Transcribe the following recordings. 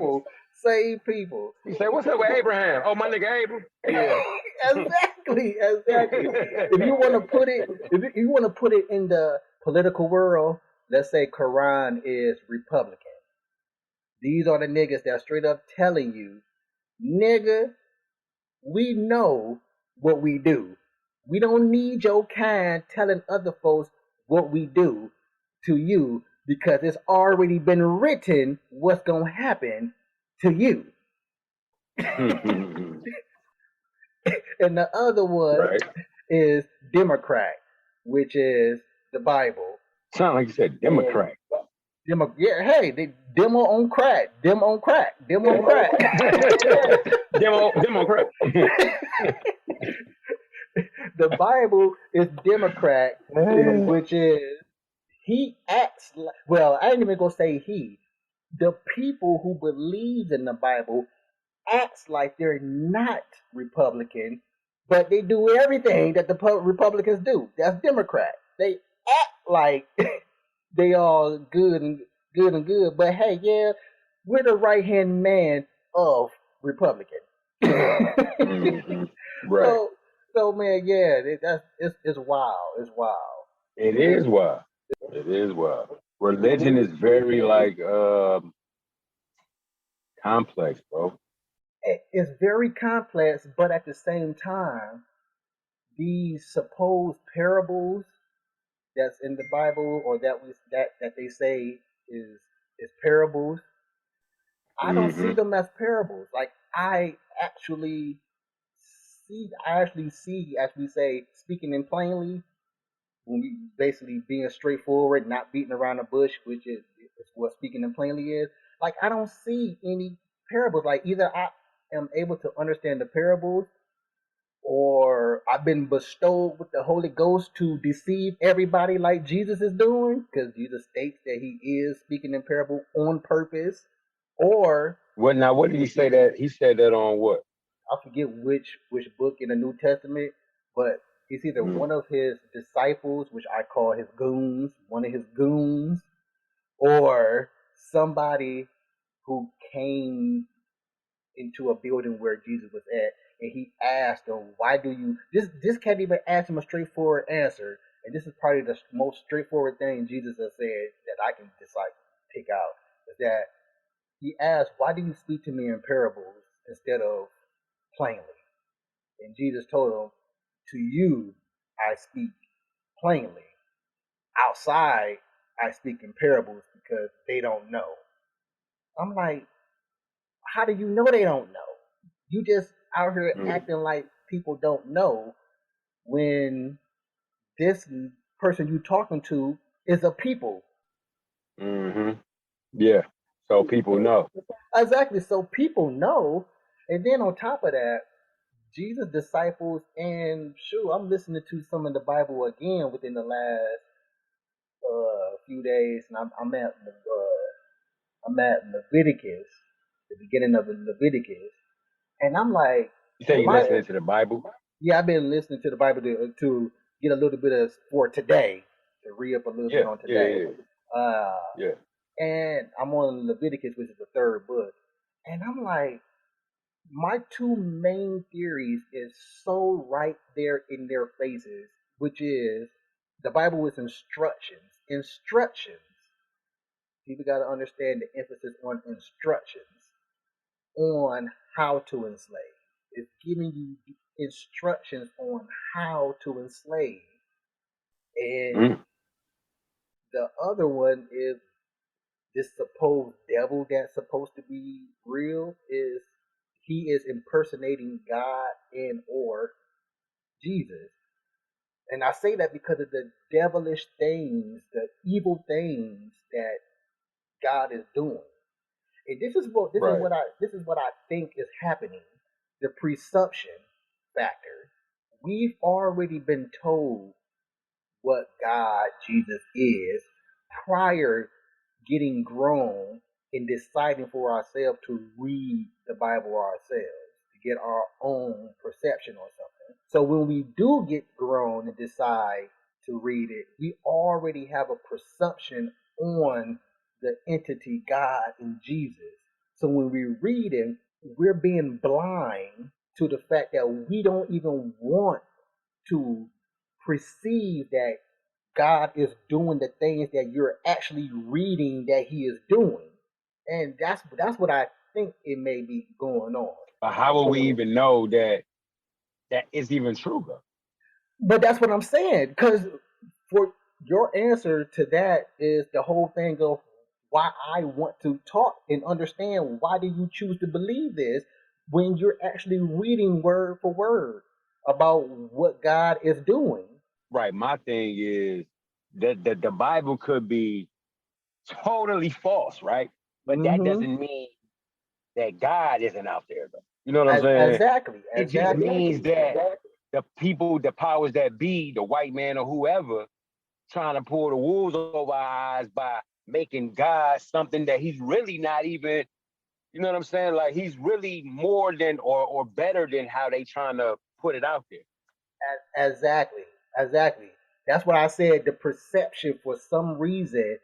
people. Same people. You say, what's up with Abraham? Oh, my nigga Abram. Yeah. Exactly. If you want to put it, if you want to put it in the political world, let's say Quran is Republican. These are the niggas that are straight up telling you, nigga, we know what we do. We don't need your kind telling other folks what we do to you because it's already been written what's going to happen to you. And the other one Right. is Democrat, which is the Bible. Sound like you said Democrat. Hey, they demo on crack, demo on crack, demo on crack. Democrat. The Bible is Democrat, which is he acts like, well, I ain't even gonna say he. The people who believe in the Bible acts like they're not Republican, but they do everything that the Republicans do. That's Democrat. They act like they all good and good, but hey, yeah, we're the right hand man of Republican. Mm-hmm. Right. So man, yeah, it's wild. It's wild. It is wild. It is wild. Religion is very like complex, bro. It's very complex, but at the same time, these supposed parables that's in the Bible or that they say is parables, I don't see them as parables. Like I actually see, as we say, speaking in plainly, when we basically being straightforward, not beating around the bush, which is what speaking in plainly is. Like I don't see any parables. Like either I am able to understand the parables, or I've been bestowed with the Holy Ghost to deceive everybody like Jesus is doing, because Jesus states that he is speaking in parable on purpose. Or what did he say that? He said that on what? I forget which book in the New Testament, but it's either one of his disciples, which I call his goons, one of his goons, or somebody who came into a building where Jesus was at, and he asked him, "Why do you?" This can't even ask him a straightforward answer, and this is probably the most straightforward thing Jesus has said that I can just like pick out is that he asked, "Why do you speak to me in parables instead of plainly?" And Jesus told him, "To you I speak plainly. Outside I speak in parables because they don't know." I'm like, how do you know they don't know? You just out here acting like people don't know when this person you talking to is a people. Mm-hmm. Yeah. So people know. Exactly. So people know. And then on top of that, Jesus' disciples, and shoot, I'm listening to some of the Bible again within the last few days, and I'm at Leviticus, the beginning of Leviticus, and I'm like, you say you listening to the Bible? Yeah, I've been listening to the Bible to get a little bit of for today, to read up a little bit on today. Yeah. And I'm on Leviticus, which is the third book, and I'm like, my two main theories is so right there in their faces, which is the Bible is instructions. Instructions. People got to understand the emphasis on instructions on how to enslave. It's giving you instructions on how to enslave. And the other one is this supposed devil that's supposed to be real is he is impersonating God and or Jesus. And I say that because of the devilish things, the evil things that God is doing. And this is what I think is happening. The presumption factor. We've already been told what God, Jesus is prior getting grown and deciding for ourselves to read the Bible ourselves, to get our own perception on something. So when we do get grown and decide to read it, we already have a presumption on the entity God and Jesus. So when we read it, we're being blind to the fact that we don't even want to perceive that God is doing the things that you're actually reading that He is doing, and that's what I think it may be going on. But how will we even know that is even true, though? But that's what I'm saying, because for your answer to that is the whole thing of why I want to talk and understand why do you choose to believe this when you're actually reading word for word about what God is doing. Right. My thing is that the Bible could be totally false, right? But that Mm-hmm. doesn't mean that God isn't out there, though. You know what I'm saying? Exactly, It just exactly. means that the people, the powers that be, the white man or whoever, trying to pull the wolves over our eyes by making God something that he's really not even, you know what I'm saying? Like he's really more than or better than how they trying to put it out there. Exactly, exactly. That's what I said. The perception, for some reason,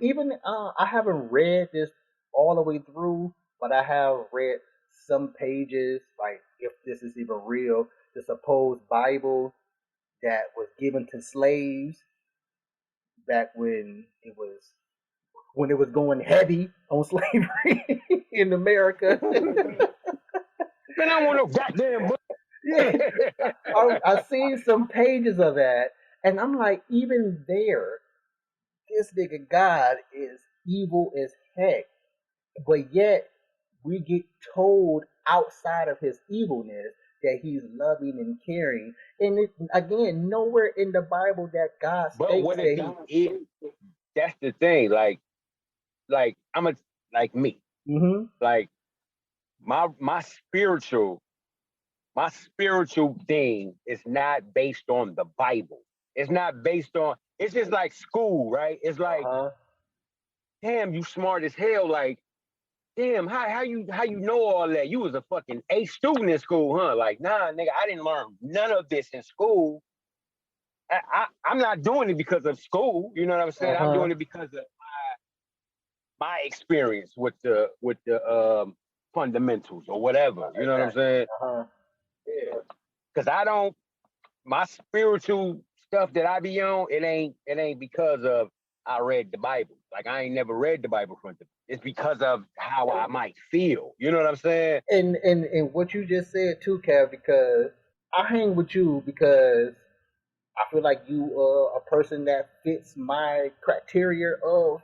even I haven't read this all the way through, but I have read some pages, like if this is even real, the supposed Bible that was given to slaves back when it was going heavy on slavery in America. Man, I want no goddamn book. Yeah, I seen some pages of that, and I'm like, even there, this nigga God is evil as heck, but yet we get told outside of his evilness that he's loving and caring. And again, nowhere in the Bible that God But states what if that he is? That's the thing. Like I'm a like me. he. Mm-hmm. Like my spiritual thing is not based on the Bible. It's not based on. It's just like school, right? It's Uh like, huh. damn, you smart as hell. Like, damn, how you know all that? You was a fucking A student in school, huh? Like, nah, nigga, I didn't learn none of this in school. I'm not doing it because of school. You know what I'm Uh saying? I'm huh. doing it because of my experience with the fundamentals or whatever. You know what I'm Exactly. saying? Uh huh. Yeah. Because I don't my spiritual stuff that I be on, it ain't because of I read the Bible. Like I ain't never read the Bible from it. It's because of how I might feel. You know what I'm saying? And what you just said too, Kev, because I hang with you because I feel like you are a person that fits my criteria of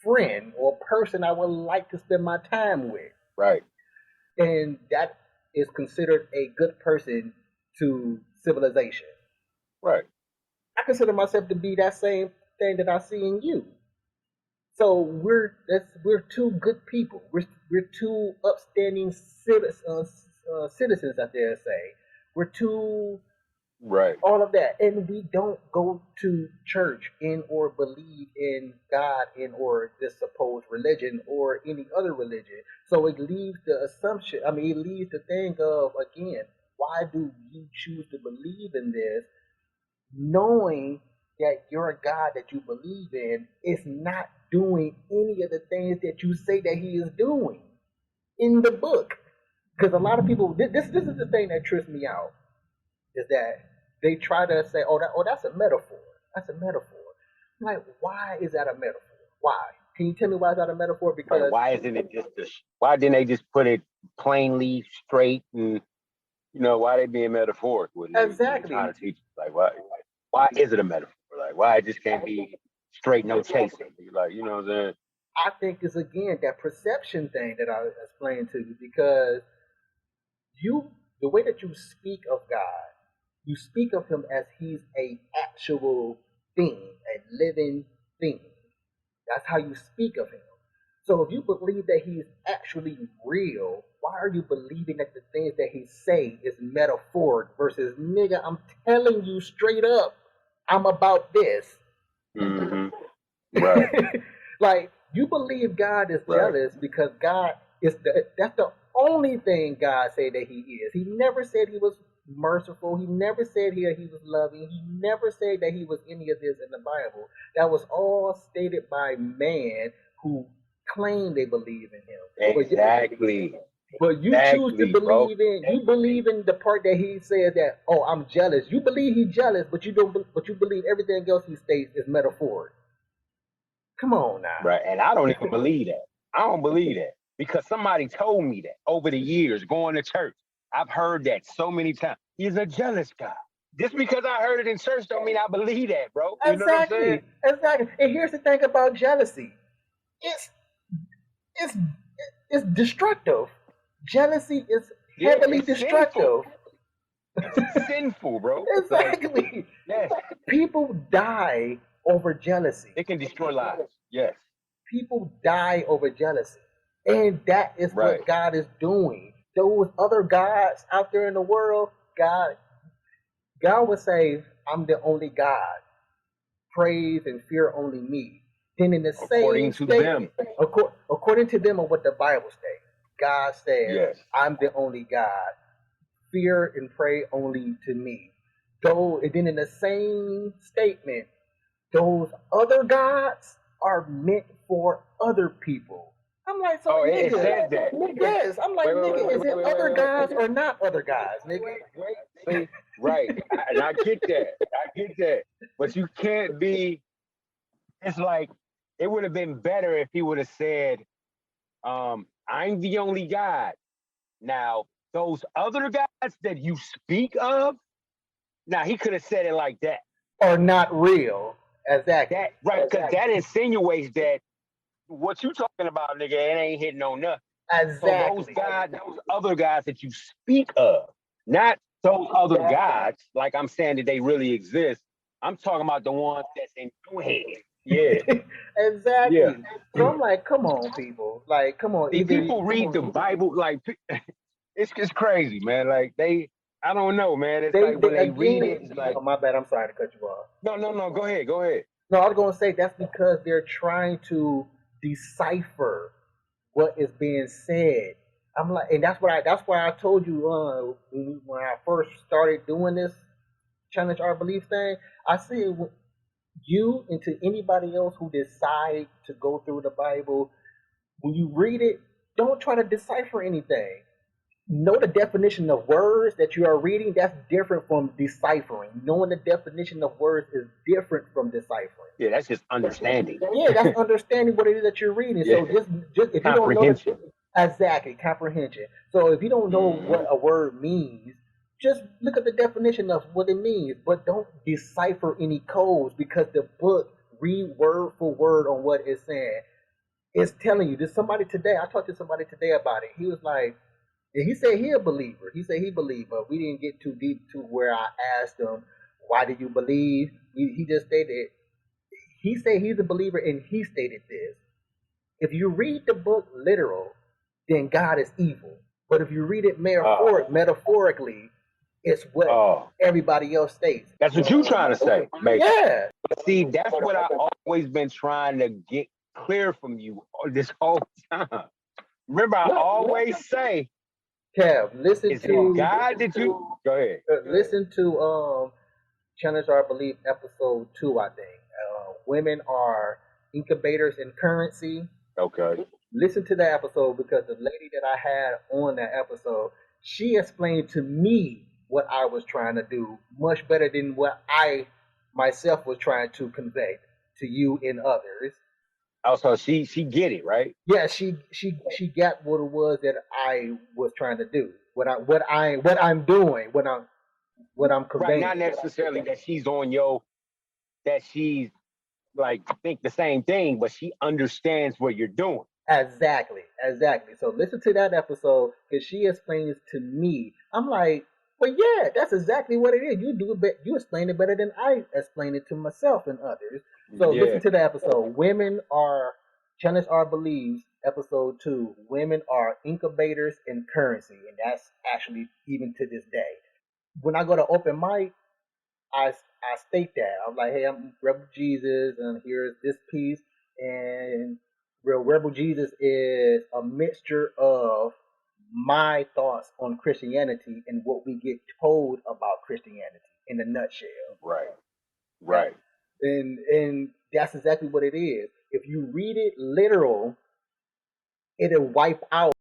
friend or person I would like to spend my time with. Right. And that is considered a good person to civilization. Right. I consider myself to be that same thing that I see in you. So we're two good people. We're two upstanding citizens, I dare say. We're two Right. all of that, and we don't go to church in or believe in God in or this supposed religion or any other religion. So it leaves the assumption. I mean, it leaves the thing of again, why do you choose to believe in this, knowing that your God that you believe in is not doing any of the things that you say that He is doing in the book? Because a lot of people, this is the thing that trips me out is that they try to say, that's a metaphor. That's a metaphor. I'm like, why is that a metaphor? Why? Can you tell me why is that a metaphor? Right. Because Why isn't it just why didn't they just put it plainly straight and why they being metaphoric with it when they exactly, trying to teach us? Like why is it a metaphor? Like why it just can't be straight no chasing? Like, you know what I'm saying? I think it's again that perception thing that I explained to you because you the way that you speak of God, you speak of Him as He's a actual thing, a living thing. That's how you speak of Him. So if you believe that He's actually real, why are you believing that the things that He say is metaphoric versus nigga? I'm telling you straight up, I'm about this. Mm-hmm. Right. Like you believe God is Right. jealous because God is that's the only thing God said that He is. He never said He was merciful. He never said he was loving. He never said that He was any of this in the Bible. That was all stated by man who claim they believe in him. Exactly. But you choose to Exactly, bro. believe in the part that he said that, oh, I'm jealous. You believe he's jealous, but you don't. But you believe everything else he states is metaphor. Come on now. Right. And I don't even believe that. I don't believe that because somebody told me that over the years going to church. I've heard that so many times. He's a jealous guy. Just because I heard it in church don't mean I believe that, bro. You know what I'm saying? Exactly. And here's the thing about jealousy. It's it's it's destructive. Jealousy is heavily It's sinful. destructive. It's sinful, bro. Exactly. Like, yes. People die over jealousy. It can destroy lives. Yes. People die over jealousy. And that is right. what God is doing. Those other gods out there in the world, God would say, I'm the only God. Praise and fear only me. Then in the according same to statement, them. According to them of what the Bible states, God says, yes. I'm the only God. Fear and pray only to me. Though, and then in the same statement, those other gods are meant for other people. I'm like, so it nigga, says that. Yes, I'm like, nigga, is it other gods or not other gods, nigga? See, right, and I get that, but you can't be. It's like it would have been better if he would have said, "I'm the only God." Now, those other gods that you speak of, now he could have said it like that. Are not real. Exactly. That right, because that insinuates that what you talking about, nigga, it ain't hitting on nothing. Exactly. So those other guys that you speak of, not those other gods, like I'm saying that they really exist. I'm talking about the ones that's in your head. Yeah. Exactly. Yeah. So I'm like, come on, people. Like, come on. See, people read the Bible like it's crazy, man. Like I don't know, man. It's like when they read it, it's like. Oh, my bad. I'm sorry to cut you off. No. Go ahead. Go ahead. No, I was going to say that's because they're trying to decipher what is being said. I'm like, and that's why I told you when I first started doing this challenge our belief thing. I said you and to anybody else who decide to go through the Bible, when you read it, don't try to decipher anything. Know the definition of words that you are reading. That's different from deciphering. Knowing the definition of words is different from deciphering. Yeah, that's just understanding. Yeah, that's understanding what it is that you're reading. Yeah. So just if you don't know exactly comprehension. So if you don't know what a word means, just look at the definition of what it means, but don't decipher any codes because the book read word for word on what it's saying. It's telling you. There's somebody today. I talked to somebody today about it. He was like, and he said he a believer. He said he believed, but we didn't get too deep to where I asked him, why do you believe? He just stated, he said he's a believer and he stated this. If you read the book literal, then God is evil. But if you read it metaphorically, it's what everybody else states. That's what you're trying to say, maybe. Yeah. But see, that's what I've always been trying to get clear from you this whole time. Remember, I always say, Kev, listen to God that you go ahead. Listen to Challenge Our Belief episode 2, I think. Women are incubators in currency. Okay. Listen to that episode because the lady that I had on that episode, she explained to me what I was trying to do much better than what I myself was trying to convey to you and others. Also, she get it, right? Yeah, she got what it was that I was trying to do. What I'm doing, what I'm conveying. Right, not necessarily that she's on that she's like think the same thing, but she understands what you're doing. Exactly. So listen to that episode because she explains to me. I'm like, well, yeah, that's exactly what it is. You do it, you explain it better than I explain it to myself and others. So listen to the episode. Women are challenge our beliefs. Episode 2. Women are incubators in currency, and that's actually even to this day. When I go to open mic, I state that I'm like, hey, I'm Rebel Jesus, and here's this piece, and Rebel Jesus is a mixture of my thoughts on Christianity and what we get told about Christianity in a nutshell. Right. And that's exactly what it is. If you read it literal, it'll wipe out